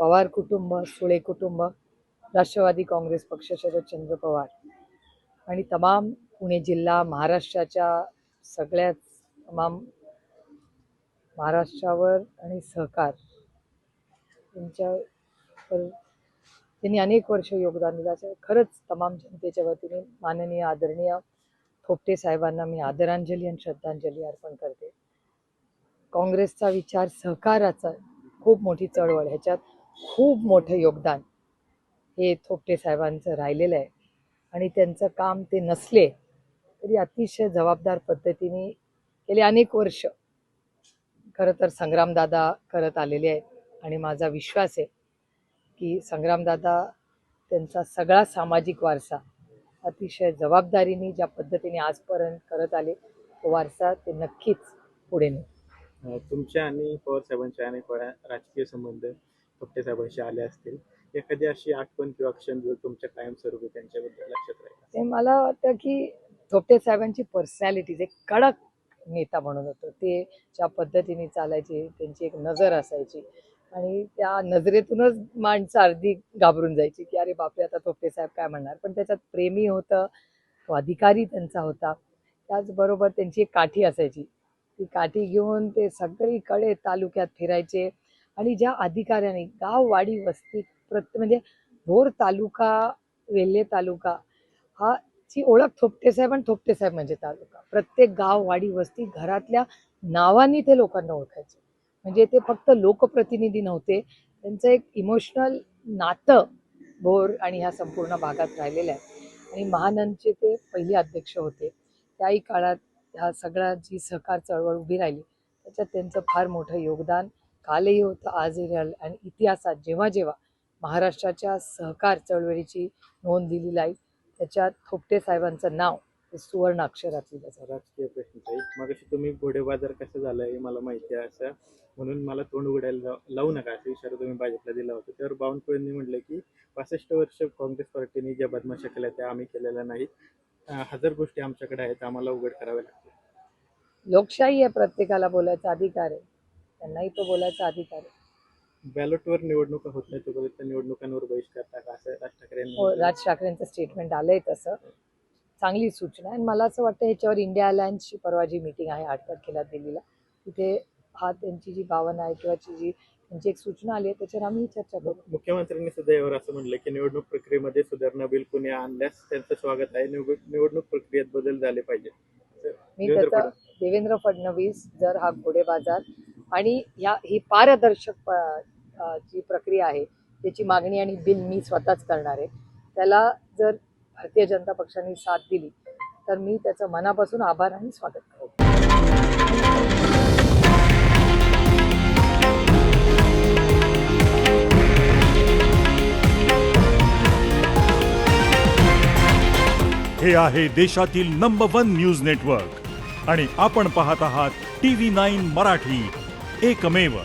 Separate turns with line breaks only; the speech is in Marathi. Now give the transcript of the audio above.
पवार कुटुंब, सुळे कुटुंब, राष्ट्रवादी काँग्रेस पक्ष, शरदचंद्र पवार आणि तमाम पुणे जिल्हा, महाराष्ट्राच्या सगळ्याच तमाम महाराष्ट्रावर आणि सहकार त्यांनी अनेक वर्ष योगदान दिलं. खरंच तमाम जनतेच्या वतीने माननीय आदरणीय थोपटे साहेबांना मी आदरांजली आणि श्रद्धांजली अर्पण करते. काँग्रेसचा विचार सहकाराचा खूप मोठी चळवळ, ह्याच्यात खूप मोठं योगदान हे थोपटे साहेबांचं राहिलेलं आहे आणि त्यांचं काम ते नसले तरी अतिशय जबाबदार पद्धतीने गेले अनेक वर्ष खरं तर संग्रामदादा करत आलेले आहेत आणि माझा विश्वास आहे की संग्रामदादा त्यांचा सगळा सामाजिक वारसा अतिशय जबाबदारीने ज्या पद्धतीने आजपर्यंत करत आले तो वारसा ते नक्कीच पुढे नेतील.
तुमच्या आणि पवार साहेबांच्या अनेक वेळा राजकीय संबंध थोपटे साहेबांशी आले असतील. एखादी अशी आठवण किंवा क्षण जो तुमच्या कायमस्वरूपी त्यांच्याबद्दल लक्षात राहील?
ते मला वाटतं की थोपटे साहेबांची पर्सनॅलिटी एक कडक नेता म्हणून होतं. ते ज्या पद्धतीने चालायचे, त्यांची एक नजर असायची आणि त्या नजरेतूनच माणसं अर्धी घाबरून जायची की अरे बापरे आता थोपटे साहेब काय म्हणणार. पण त्याच्यात प्रेमी होतं, तो अधिकारी त्यांचा होता. त्याचबरोबर त्यांची एक काठी असायची, ती काठी घेऊन ते सगळीकडे तालुक्यात फिरायचे आणि ज्या अधिकाऱ्याने गाव वाडी वस्ती म्हणजे भोर तालुका, वेल्हे तालुका हा ची ओळख थोपटे साहेब आणि थोपटे साहेब म्हणजे तालुका. प्रत्येक गाव वाडी वस्ती घरातल्या नावानी ते लोकांना ओळखायचे. म्हणजे ते फक्त लोकप्रतिनिधी नव्हते, त्यांचं एक इमोशनल नातं भोर आणि ह्या संपूर्ण भागात राहिलेलं आहे. आणि महानंदचे ते पहिले अध्यक्ष होते. त्याही काळात ह्या सगळ्या जी सहकार चळवळ उभी राहिली त्याच्यात त्यांचं फार मोठं योगदान कालही होतं, आजही राहिलं. आणि इतिहासात जेव्हा जेव्हा महाराष्ट्राच्या सहकार चळवळीची नोंद दिली जाईल त्याच्यात थोपटे साहेबांचं नाव हे सुवर्ण अक्षरात लिहिलं जाईल.
राजकीय प्रश्न मग तुम्ही घोडे बाजार कसं झालंय मला माहिती आहे, असं म्हणून मला तोंड उघडायला लावू नका असा इशारा तुम्ही भाजपला दिला होता. त्यावर बावनकुळेंनी म्हटलं की 65 वर्ष काँग्रेस पार्टीने ज्या बदमाशा केल्या त्या आम्ही केलेल्या नाहीत. 1000 गोष्टी आमच्याकडे आहेत, आम्हाला उघड कराव्या लागतील.
लोकशाही आहे, प्रत्येकाला बोलायचा अधिकार आहे, त्यांनाही तो बोलायचा अधिकार आहे.
बॅलॉटवर निवडणुका होत नाही तोपर्यंत त्या निवडणुकांवर बहिष्कार टाका असं राज ठाकरेंनी
हो, राज ठाकरेंचं स्टेटमेंट आलंय तसं. चांगली सूचना आहे आणि मला असं वाटतं ह्याच्यावर इंडिया अलायन्सची परवा जी मीटिंग आहे 8 तारखेला दिल्लीला, तिथे हा त्यांची जी भावना आहे किंवा जी त्यांची एक सूचना आली आहे त्याच्यावर आम्ही चर्चा करू.
मुख्यमंत्र्यांनी सुद्धा यावर असं म्हटलं की निवडणूक प्रक्रियेमध्ये सुधारणा बिल कोणी आणल्यास त्यांचं स्वागत आहे, निवडणूक प्रक्रियेत बदल झाले पाहिजे.
मी त्याचा देवेंद्र फडणवीस जर हा घोडे बाजार आणि ही पारदर्शक जी प्रक्रिया आहे त्याची मागणी आणि बिल मी स्वतःच करणार आहे. त्याला जर भारतीय जनता पक्षाने साथ दिली तर मी त्याचं मनापासून आभार आणि स्वागत करतो.
हे आहे देशातील नंबर 1 न्यूज नेटवर्क आणि आपण पाहत आहात TV9 मराठी, एकमेव.